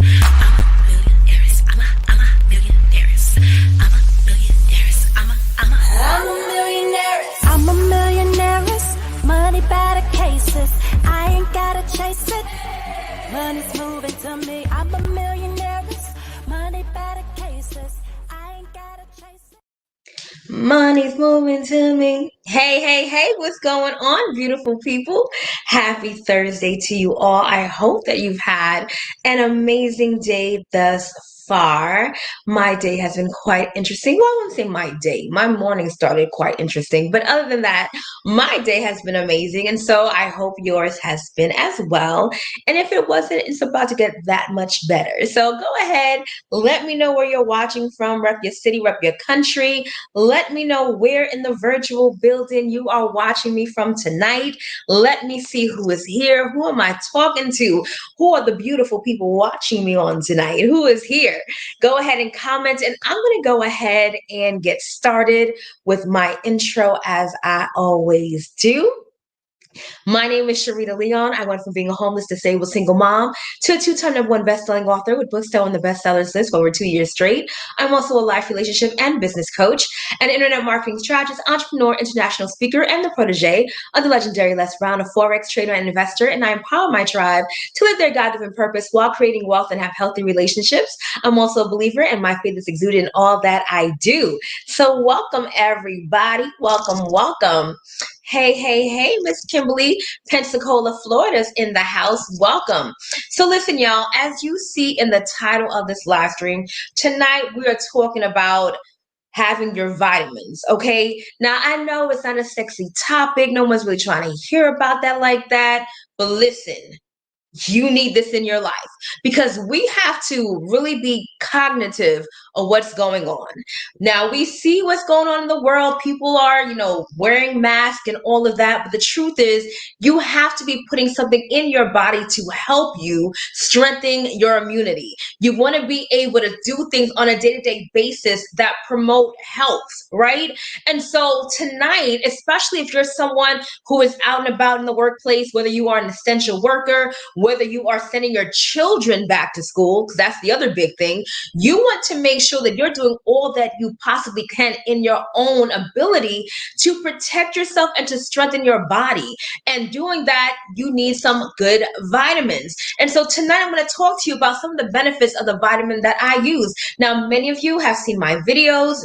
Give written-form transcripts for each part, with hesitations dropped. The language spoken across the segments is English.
I'm a millionaire. Money by the cases. I ain't gotta chase it. Money's moving to me. I'm a millionaire. Money by the cases. I ain't gotta chase it. Money's moving to me. Hey, what's going on, beautiful people? Happy Thursday to you all. I hope that you've had an amazing day thus far. My day has been quite interesting. Well, I won't say my day. My morning started quite interesting. But other than that, my day has been amazing. And so I hope yours has been as well. And if it wasn't, it's about to get that much better. So go ahead, let me know where you're watching from. Rep your city, rep your country. Let me know where in the virtual building you are watching me from tonight. Let me see who is here. Who am I talking to? Who are the beautiful people watching me on tonight? Who is here? Go ahead and comment, and I'm going to go ahead and get started with my intro as I always do. My name is Sharita Leon. I went from being a homeless, disabled single mom to a two-time #1 best-selling author with books still on the bestsellers list for over 2 years straight. I'm also a life, relationship, and business coach, an internet marketing strategist, entrepreneur, international speaker, and the protege of the legendary Les Brown, a Forex trader and investor, and I empower my tribe to live their God-given purpose while creating wealth and have healthy relationships. I'm also a believer, and my faith is exuded in all that I do. So welcome, everybody. Welcome. Hey, Miss Kimberly, Pensacola, Florida's in the house. Welcome. So listen, y'all, as you see in the title of this live stream, tonight we are talking about having your vitamins, okay? Now, I know it's not a sexy topic. No one's really trying to hear about that like that, but listen, you need this in your life because we have to really be cognitive of what's going on. Now, we see what's going on in the world. People are, wearing masks and all of that. But the truth is, you have to be putting something in your body to help you strengthen your immunity. You want to be able to do things on a day-to-day basis that promote health, right? And so tonight, especially if you're someone who is out and about in the workplace, whether you are an essential worker, whether you are sending your children back to school, because that's the other big thing, you want to make sure that you're doing all that you possibly can in your own ability to protect yourself and to strengthen your body. And doing that, you need some good vitamins. And so tonight I'm going to talk to you about some of the benefits of the vitamin that I use. Now, many of you have seen my videos.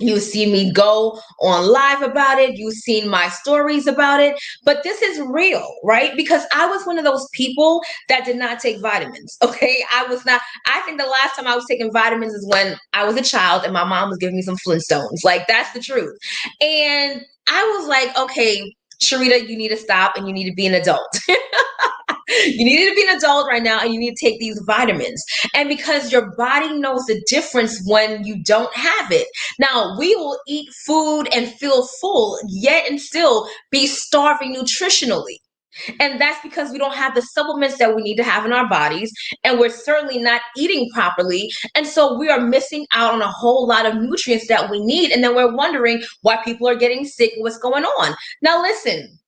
You've seen me go on live about it. You've seen my stories about it. But this is real, right? Because I was one of those people that did not take vitamins, okay? I was not. I think the last time I was taking vitamins is when I was a child and my mom was giving me some Flintstones. Like, that's the truth. And I was like, okay, Sharita, you need to stop and you need to be an adult. You need to be an adult right now and you need to take these vitamins. And because your body knows the difference when you don't have it. Now, we will eat food and feel full, yet and still be starving nutritionally. And that's because we don't have the supplements that we need to have in our bodies, and we're certainly not eating properly. And so we are missing out on a whole lot of nutrients that we need. And then we're wondering why people are getting sick and what's going on. Now, listen.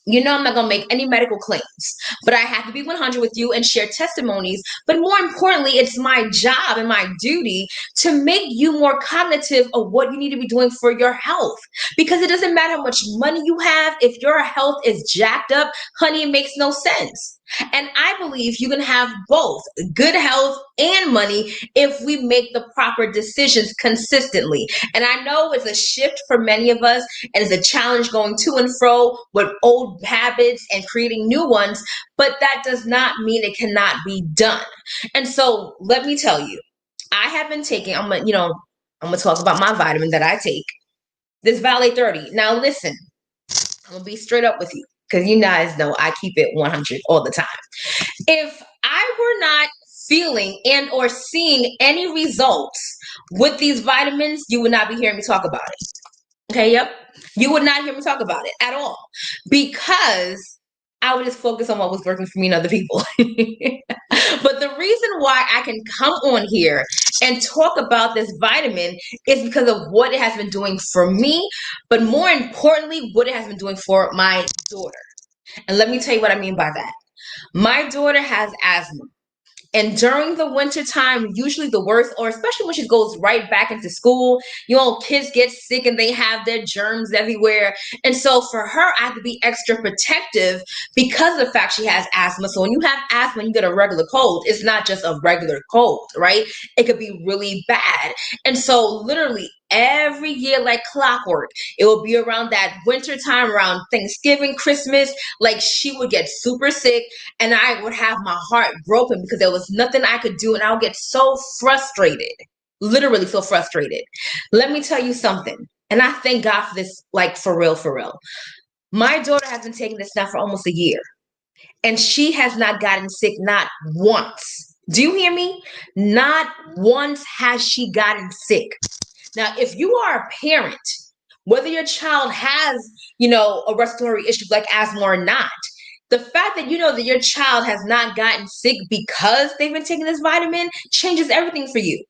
I'm not going to make any medical claims, but I have to be 100 with you and share testimonies. But more importantly, it's my job and my duty to make you more cognitive of what you need to be doing for your health. Because it doesn't matter how much money you have. If your health is jacked up, honey, it makes no sense. And I believe you can have both good health and money if we make the proper decisions consistently. And I know it's a shift for many of us and it's a challenge going to and fro with old habits and creating new ones, but that does not mean it cannot be done. And so let me tell you, I have been taking, I'm going to talk about my vitamin that I take, this Vale 30. Now listen, I'm going to be straight up with you, because you guys know I keep it 100 all the time. If I were not feeling and or seeing any results with these vitamins, you would not be hearing me talk about it. Okay, yep. You would not hear me talk about it at all, because I would just focus on what was working for me and other people. But the reason why I can come on here and talk about this vitamin is because of what it has been doing for me, but more importantly, what it has been doing for my daughter. And let me tell you what I mean by that. My daughter has asthma. And during the winter time, usually the worst, or especially when she goes right back into school, kids get sick and they have their germs everywhere. And so for her, I have to be extra protective because of the fact she has asthma. So when you have asthma and you get a regular cold, it's not just a regular cold, right? It could be really bad. And so literally every year, like clockwork, it will be around that winter time, around Thanksgiving, Christmas, like she would get super sick and I would have my heart broken because there was nothing I could do and I would get so frustrated, literally so frustrated. Let me tell you something, and I thank God for this, like for real, for real. My daughter has been taking this now for almost a year, and she has not gotten sick, not once. Do you hear me? Not once has she gotten sick. Now, if you are a parent, whether your child has, a respiratory issue like asthma or not, the fact that you know that your child has not gotten sick because they've been taking this vitamin changes everything for you.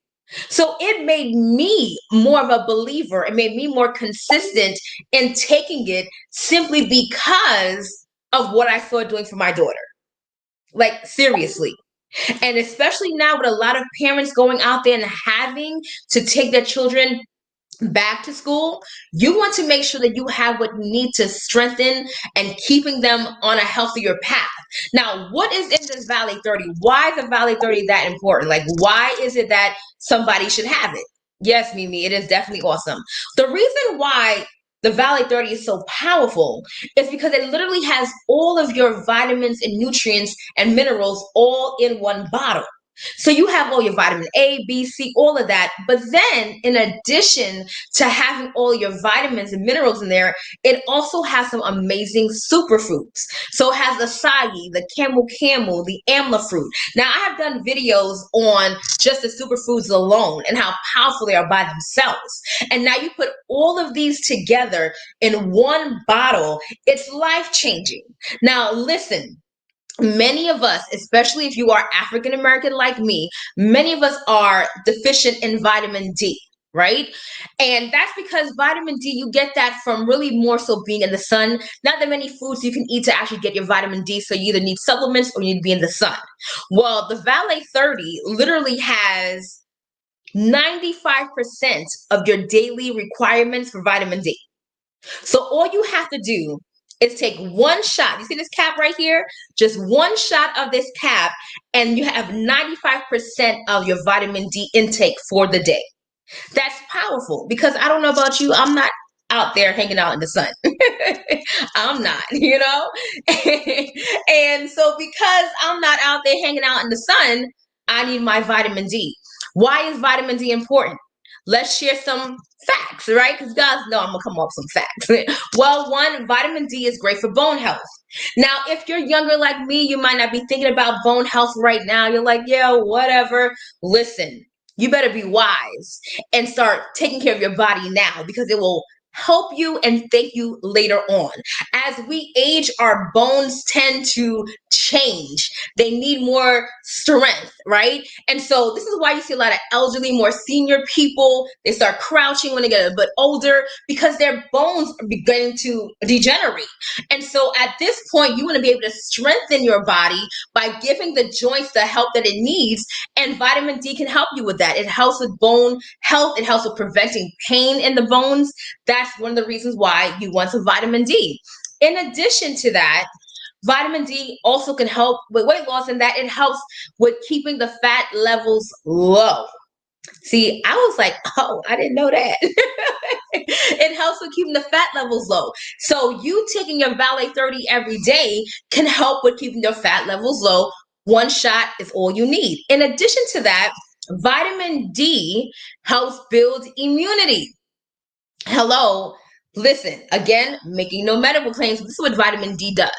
So it made me more of a believer. It made me more consistent in taking it simply because of what I saw it doing for my daughter. Like, seriously. And especially now with a lot of parents going out there and having to take their children back to school, you want to make sure that you have what you need to strengthen and keeping them on a healthier path. Now, what is in this Valley 30? Why is the Valley 30 that important? Like, why is it that somebody should have it? Yes, Mimi, it is definitely awesome. The reason why the Valley 30 is so powerful is because it literally has all of your vitamins and nutrients and minerals all in one bottle. So you have all your vitamin A, B, C, all of that. But then in addition to having all your vitamins and minerals in there, it also has some amazing superfoods. So it has the acai, the camel, the amla fruit. Now I have done videos on just the superfoods alone and how powerful they are by themselves. And now you put all of these together in one bottle, it's life changing. Now listen, many of us, especially if you are African American like me, many of us are deficient in vitamin D, right? And that's because vitamin D, you get that from really more so being in the sun. Not that many foods you can eat to actually get your vitamin D, so you either need supplements or you need to be in the sun. Well, the Valet 30 literally has 95% of your daily requirements for vitamin D. So all you have to do is take one shot. You see this cap right here? Just one shot of this cap, and you have 95% of your vitamin D intake for the day. That's powerful because I don't know about you, I'm not out there hanging out in the sun. I'm not, and so because I'm not out there hanging out in the sun, I need my vitamin D. Why is vitamin D important? Let's share some facts, right? Because guys know I'm gonna come up with some facts. Well, one, vitamin D is great for bone health. Now, if you're younger like me, you might not be thinking about bone health right now. You're like, yeah, whatever. Listen, you better be wise and start taking care of your body now because it will help you and thank you later on. As we age, our bones tend to change. They need more strength, right? And so this is why you see a lot of elderly, more senior people, they start crouching when they get a bit older because their bones are beginning to degenerate. And so at this point, you want to be able to strengthen your body by giving the joints the help that it needs. And vitamin D can help you with that. It helps with bone health. It helps with preventing pain in the bones. That's one of the reasons why you want some vitamin D. In addition to that, vitamin D also can help with weight loss in that it helps with keeping the fat levels low. See, I was like, oh, I didn't know that. It helps with keeping the fat levels low. So you taking your Valet 30 every day can help with keeping your fat levels low. One shot is all you need. In addition to that, vitamin D helps build immunity. Hello, listen, again, making no medical claims, this is what vitamin D does.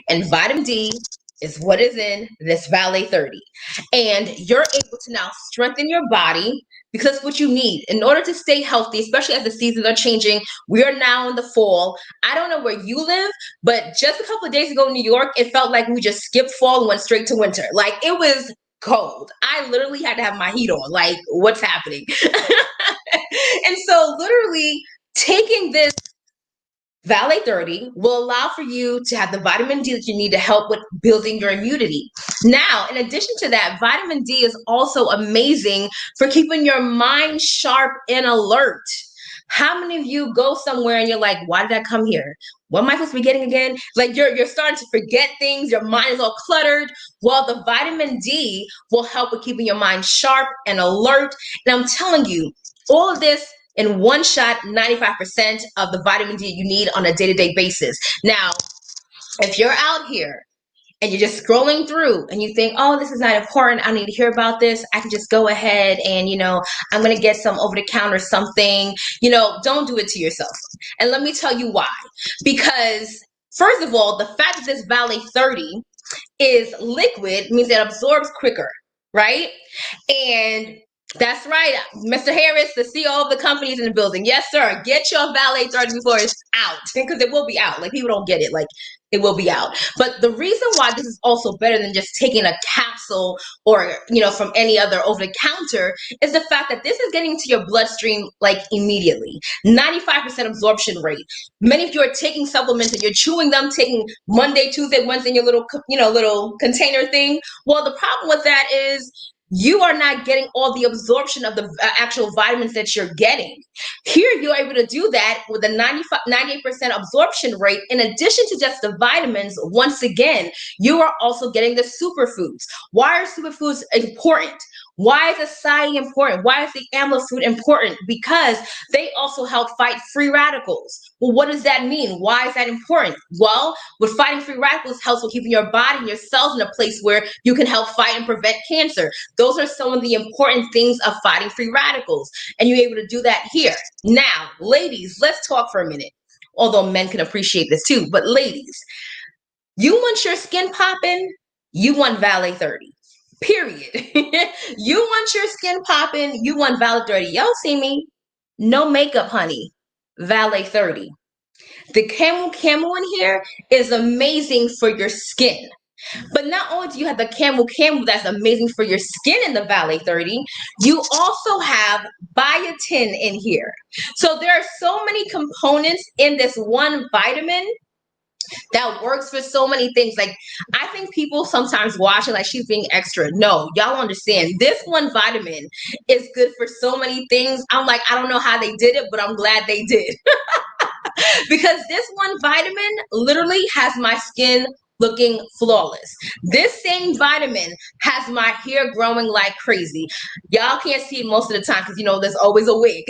And vitamin D is what is in this Valet 30. And you're able to now strengthen your body because that's what you need in order to stay healthy, especially as the seasons are changing. We are now in the fall. I don't know where you live, but just a couple of days ago in New York, it felt like we just skipped fall and went straight to winter. Like it was cold. I literally had to have my heat on. Like, what's happening? And so literally taking this Valet 30 will allow for you to have the vitamin D that you need to help with building your immunity. Now, in addition to that, vitamin D is also amazing for keeping your mind sharp and alert. How many of you go somewhere and you're like, why did I come here? What am I supposed to be getting again? Like you're starting to forget things, your mind is all cluttered. Well, the vitamin D will help with keeping your mind sharp and alert. And I'm telling you, all of this in one shot, 95% of the vitamin D you need on a day-to-day basis. Now, if you're out here and you're just scrolling through and you think, oh, this is not important, I don't need to hear about this, I can just go ahead and, I'm going to get some over the counter something, don't do it to yourself. And let me tell you why. Because, first of all, the fact that this Valet 30 is liquid means it absorbs quicker, right? And that's right, Mr. Harris, the CEO of the company, is in the building. Yes, sir. Get your Valet 30 before it's out, because it will be out. Like, people don't get it. Like, it will be out. But the reason why this is also better than just taking a capsule or, from any other over the counter is the fact that this is getting to your bloodstream like immediately. 95% absorption rate. Many of you are taking supplements and you're chewing them, taking Monday, Tuesday, Wednesday in your little container thing. Well, the problem with that is you are not getting all the absorption of the actual vitamins that you're getting. Here, you're able to do that with a 98% absorption rate. In addition to just the vitamins, once again, you are also getting the superfoods. Why are superfoods important? Why is acai important? Why is the amla fruit important? Because they also help fight free radicals. Well, what does that mean? Why is that important? Well, with fighting free radicals helps with keeping your body and your cells in a place where you can help fight and prevent cancer. Those are some of the important things of fighting free radicals. And you're able to do that here. Now, ladies, let's talk for a minute. Although men can appreciate this too. But ladies, you want your skin popping, you want Valet 30. Period. You want your skin popping, you want Valet 30. Y'all see me? No makeup, honey. Valet 30. The camel in here is amazing for your skin. But not only do you have the camel that's amazing for your skin in the Valet 30, you also have biotin in here. So there are so many components in this one vitamin that works for so many things. Like, I think people sometimes watch it like she's being extra. No, y'all understand. This one vitamin is good for so many things. I'm like, I don't know how they did it, but I'm glad they did. Because this one vitamin literally has my skin looking flawless. This same vitamin has my hair growing like crazy. Y'all can't see it most of the time because there's always a wig.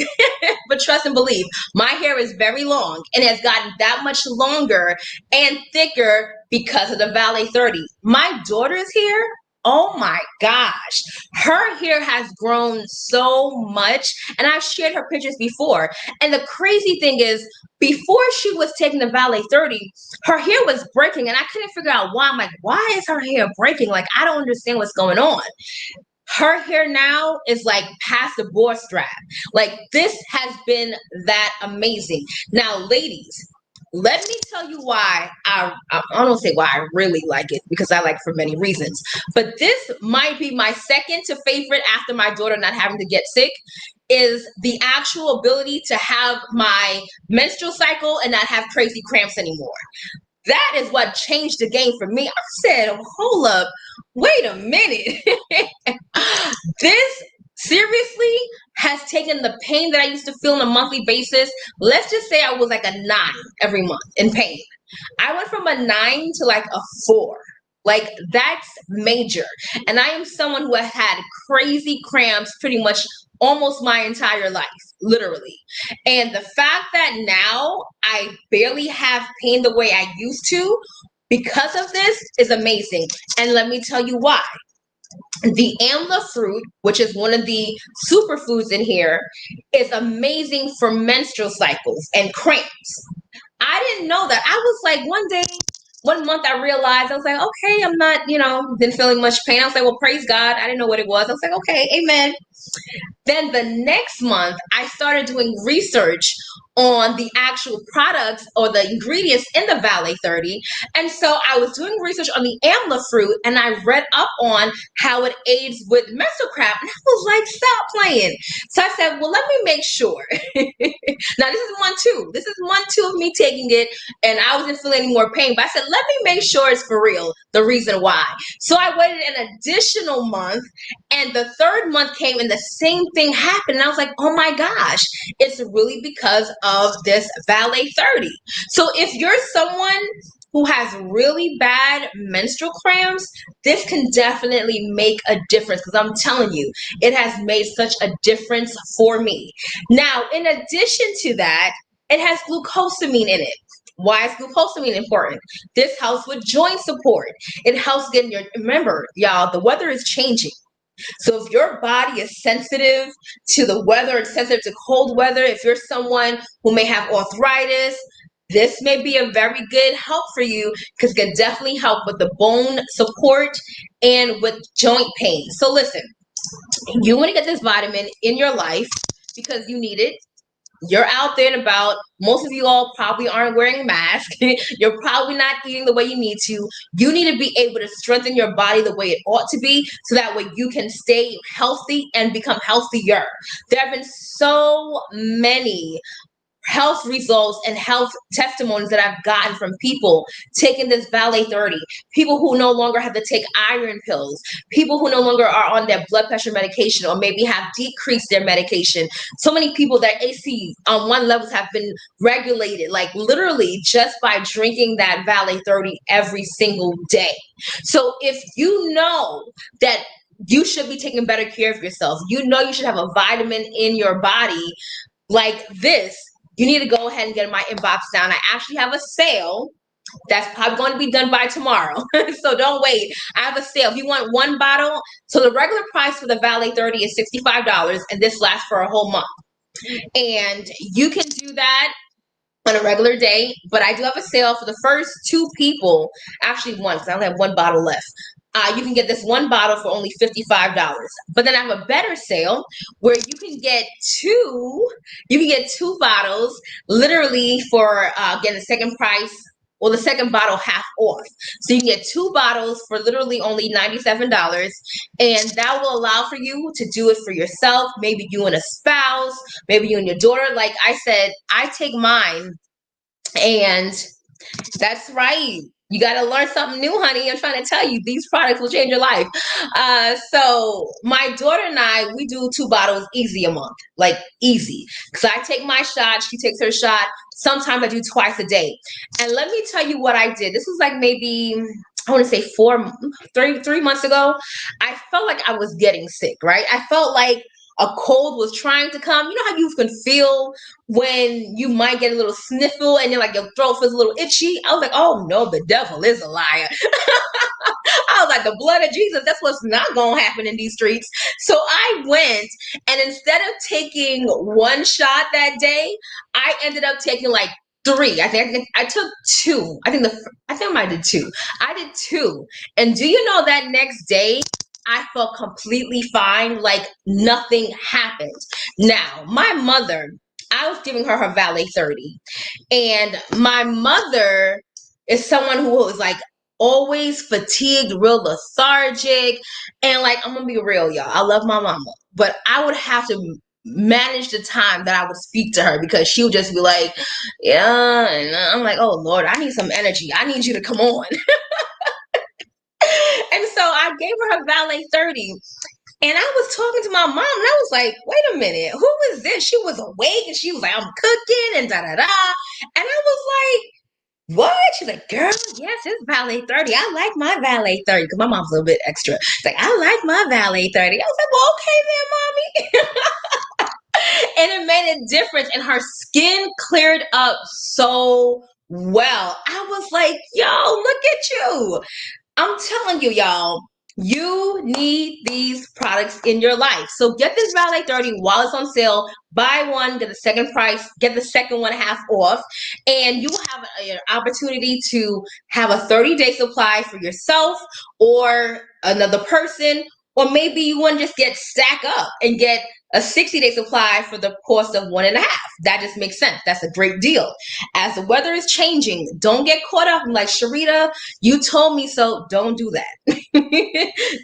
But trust and believe, my hair is very long and has gotten that much longer and thicker because of the Valet 30. My daughter's hair, oh my gosh, her hair has grown so much, and I've shared her pictures before. And the crazy thing is, before she was taking the Valet 30, her hair was breaking, and I couldn't figure out why. I'm like, why is her hair breaking? Like, I don't understand what's going on. Her hair now is like past the board strap. Like, this has been that amazing. Now, ladies, let me tell you why I don't say why I really like it, because I like it for many reasons. But this might be my second to favorite after my daughter not having to get sick, is the actual ability to have my menstrual cycle and not have crazy cramps anymore. That is what changed the game for me. I said, hold up, wait a minute. This seriously has taken the pain that I used to feel on a monthly basis. Let's just say I was like a 9 every month in pain. I went from a 9 to like a 4. Like, that's major. And I am someone who has had crazy cramps pretty much almost my entire life, literally. And the fact that now I barely have pain the way I used to because of this is amazing. And let me tell you why. The amla fruit, which is one of the superfoods in here, is amazing for menstrual cycles and cramps. I didn't know that. I was like, one month I realized, I was like, okay, I'm not, been feeling much pain. I was like, well, praise God. I didn't know what it was. I was like, okay, amen. Then the next month, I started doing research on the actual products or the ingredients in the Valet 30. And so I was doing research on the amla fruit and I read up on how it aids with menstrual cramp. And I was like, stop playing. So I said, well, let me make sure. Now, this is one, two. This is one, two of me taking it and I wasn't feeling any more pain. But I said, let me make sure it's for real, the reason why. So I waited an additional month and the third month came and the same thing happened. And I was like, oh my gosh, it's really because of this Valet 30. So if you're someone who has really bad menstrual cramps, this can definitely make a difference because I'm telling you, it has made such a difference for me. Now, in addition to that, it has glucosamine in it. Why is glucosamine important? This helps with joint support. It helps get your, remember, y'all, the weather is changing. So if your body is sensitive to the weather, it's sensitive to cold weather, if you're someone who may have arthritis, this may be a very good help for you because it can definitely help with the bone support and with joint pain. So listen, you want to get this vitamin in your life because you need it. You're out there and about. Most of you all probably aren't wearing masks. You're probably not eating the way you need to. You need to be able to strengthen your body the way it ought to be so that way you can stay healthy and become healthier. There have been so many health results and health testimonies that I've gotten from people taking this Valet 30, people who no longer have to take iron pills, people who no longer are on their blood pressure medication or maybe have decreased their medication. So many people that AC on one levels have been regulated, like literally just by drinking that Valet 30 every single day. So if you know that you should be taking better care of yourself, you know you should have a vitamin in your body like this, you need to go ahead and get my inbox down. I actually have a sale that's probably going to be done by tomorrow. So don't wait. I have a sale. If you want one bottle, so the regular price for the Valet 30 is $65 and this lasts for a whole month. And you can do that on a regular day, but I do have a sale for the first two people, actually one, because I only have one bottle left. You can get this one bottle for only $55. But then I have a better sale where you can get two bottles literally for again the second price, or the second bottle half off. So you can get two bottles for literally only $97. And that will allow for you to do it for yourself, maybe you and a spouse, maybe you and your daughter. Like I said, I take mine, and that's right. You got to learn something new, honey. I'm trying to tell you, these products will change your life. So my daughter and I, we do two bottles easy a month, like easy. Because I take my shot, she takes her shot. Sometimes I do twice a day. And let me tell you what I did. This was like maybe, I want to say 3 months ago. I felt like I was getting sick, right? I felt like a cold was trying to come. You know how you can feel when you might get a little sniffle and you're like your throat feels a little itchy? I was like, oh no, the devil is a liar. I was like, the blood of Jesus, that's what's not gonna happen in these streets. So I went, and instead of taking one shot that day, I ended up taking like three. I think I took two. I think I might have did two. I did two. And do you know that next day I felt completely fine, like nothing happened. Now, my mother, I was giving her her Valet 30, and my mother is someone who is like always fatigued, real lethargic, and like I'm gonna be real, y'all. I love my mama, but I would have to manage the time that I would speak to her because she would just be like, yeah, and I'm like, oh Lord, I need some energy. I need you to come on. And so I gave her her Valet 30. And I was talking to my mom, and I was like, wait a minute, who is this? She was awake, and she was like, I'm cooking, and da-da-da. And I was like, what? She's like, girl, yes, it's Valet 30. I like my Valet 30, because my mom's a little bit extra. She's like, I like my Valet 30. I was like, well, okay then, mommy. And it made a difference, and her skin cleared up so well. I was like, yo, look at you. I'm telling you, y'all, you need these products in your life. So get this Valet 30 while it's on sale. Buy one, get the second price, get the second one half off, and you will have an opportunity to have a 30-day supply for yourself or another person, Or maybe you want to just get stack up and get a 60-day supply for the cost of 1.5. That just makes sense. That's a great deal. As the weather is changing, don't get caught up in like, Sharita, you told me so. Don't do that.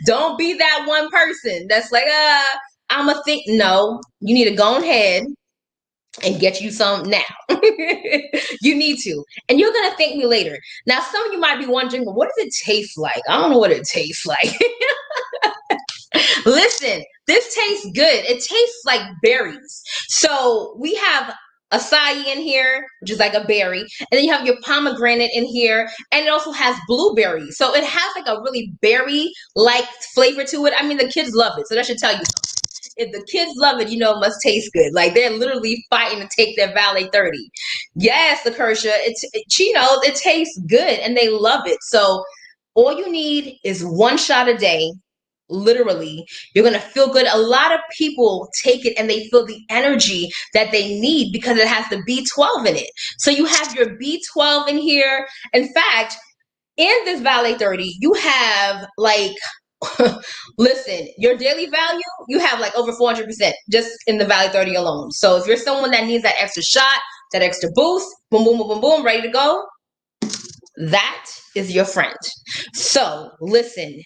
Don't be that one person that's like, I'm a think. No, you need to go ahead and get you some now. You need to. And you're going to thank me later. Now, some of you might be wondering, well, what does it taste like? I don't know what it tastes like. Listen, this tastes good. It tastes like berries. So we have acai in here, which is like a berry, and then you have your pomegranate in here, and it also has blueberries. So it has like a really berry-like flavor to it. I mean, the kids love it, so that should tell you something. If the kids love it, you know it must taste good. Like they're literally fighting to take their Valet 30. Yes, Lakersha, Chino, it tastes good, and they love it. So all you need is one shot a day. Literally, you're going to feel good. A lot of people take it and they feel the energy that they need because it has the B12 in it. So you have your B12 in here. In fact, in this Valet 30, you have like, listen, your daily value, you have like over 400% just in the Valet 30 alone. So if you're someone that needs that extra shot, that extra boost, boom, boom, boom, boom, boom, ready to go, that is your friend. So listen,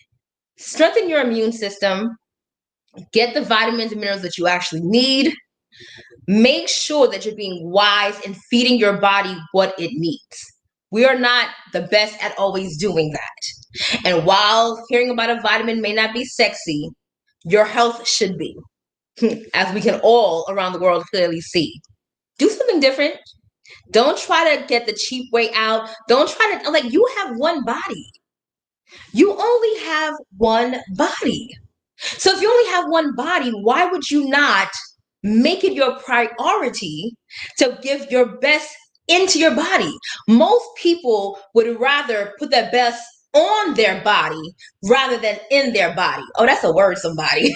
strengthen your immune system, get the vitamins and minerals that you actually need. Make sure that you're being wise and feeding your body what it needs. We are not the best at always doing that. And while hearing about a vitamin may not be sexy, your health should be, as we can all around the world clearly see. Do something different. Don't try to get the cheap way out. Don't try to, like, you have one body. You only have one body. So if you only have one body, why would you not make it your priority to give your best into your body? Most people would rather put their best on their body rather than in their body. Oh, that's a word, somebody.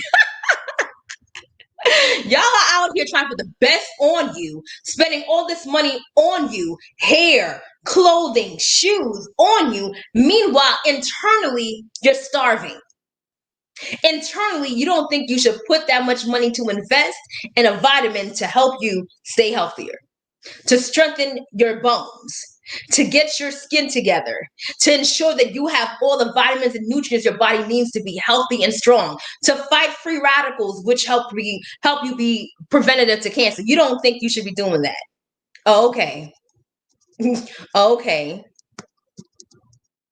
Y'all are out here trying to put the best on you, spending all this money on you, hair, clothing, shoes on you. Meanwhile, internally, you're starving. Internally, you don't think you should put that much money to invest in a vitamin to help you stay healthier, to strengthen your bones, to get your skin together, to ensure that you have all the vitamins and nutrients your body needs to be healthy and strong, to fight free radicals, which help you be preventative to cancer. You don't think you should be doing that. Oh, okay. Okay.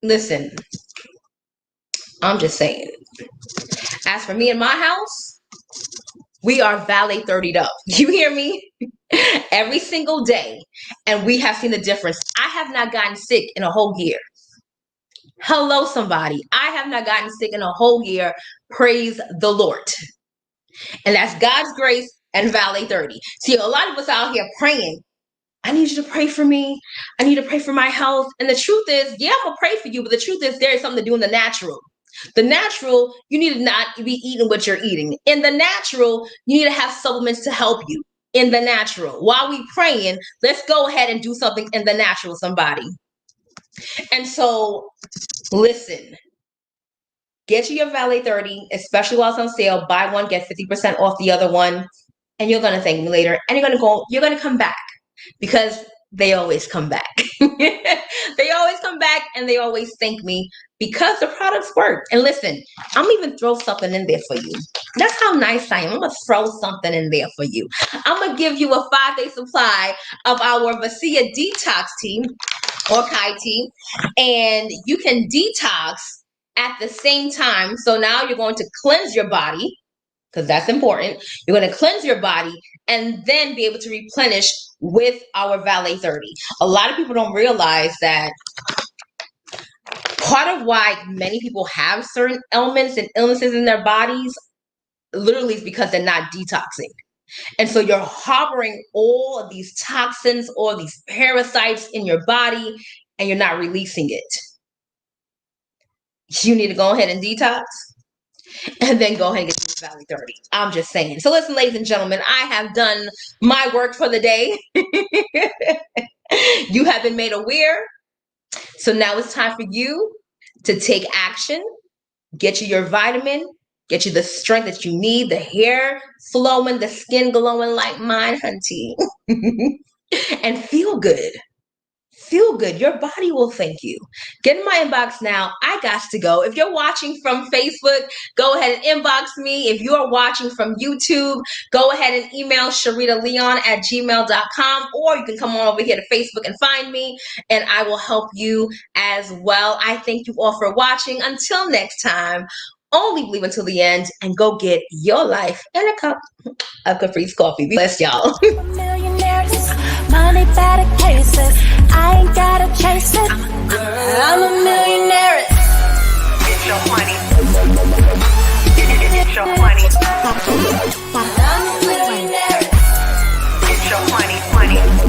Listen, I'm just saying. As for me and my house, we are Valet 30'd up. You hear me? Every single day. And we have seen the difference. I have not gotten sick in a whole year. Hello, somebody. I have not gotten sick in a whole year. Praise the Lord. And that's God's grace and Valet 30. See, a lot of us out here praying. I need you to pray for me. I need to pray for my health. And the truth is, yeah, I'm going to pray for you. But the truth is, there is something to do in the natural. The natural, you need to not be eating what you're eating. In the natural, you need to have supplements to help you. In the natural. While we praying, let's go ahead and do something in the natural, somebody. And so, listen. Get you your Valet 30, especially while it's on sale. Buy one, get 50% off the other one. And you're going to thank me later. And you're going to come back. Because they always come back. They always come back and they always thank me because the products work. And listen, I'm even throw something in there for you. That's how nice I am. I'm going to throw something in there for you. I'm going to give you a 5-day supply of our Vasia Detox Tea or Kai Tea. And you can detox at the same time. So now you're going to cleanse your body because that's important. You're going to cleanse your body and then be able to replenish with our Valet 30. A lot of people don't realize that part of why many people have certain ailments and illnesses in their bodies literally is because they're not detoxing. And so you're harboring all of these toxins, all these parasites in your body, and you're not releasing it. You need to go ahead and detox. And then go ahead and get to this Valet 30. I'm just saying. So listen, ladies and gentlemen, I have done my work for the day. You have been made aware. So now it's time for you to take action. Get you your vitamin. get you the strength that you need, the hair flowing, the skin glowing like mine, hunty. And feel good. Feel good. Your body will thank you. Get in my inbox now. I got to go. If you're watching from Facebook, go ahead and inbox me. If you are watching from YouTube, go ahead and email sharitaleon@gmail.com, or you can come on over here to Facebook and find me, and I will help you as well. I thank you all for watching. Until next time, only believe until the end, and go get your life in a cup of Caprice coffee. Be blessed, y'all. Millionaires, money better cases. I ain't gotta chase it. I'm a millionaire. Get your money. Get your money.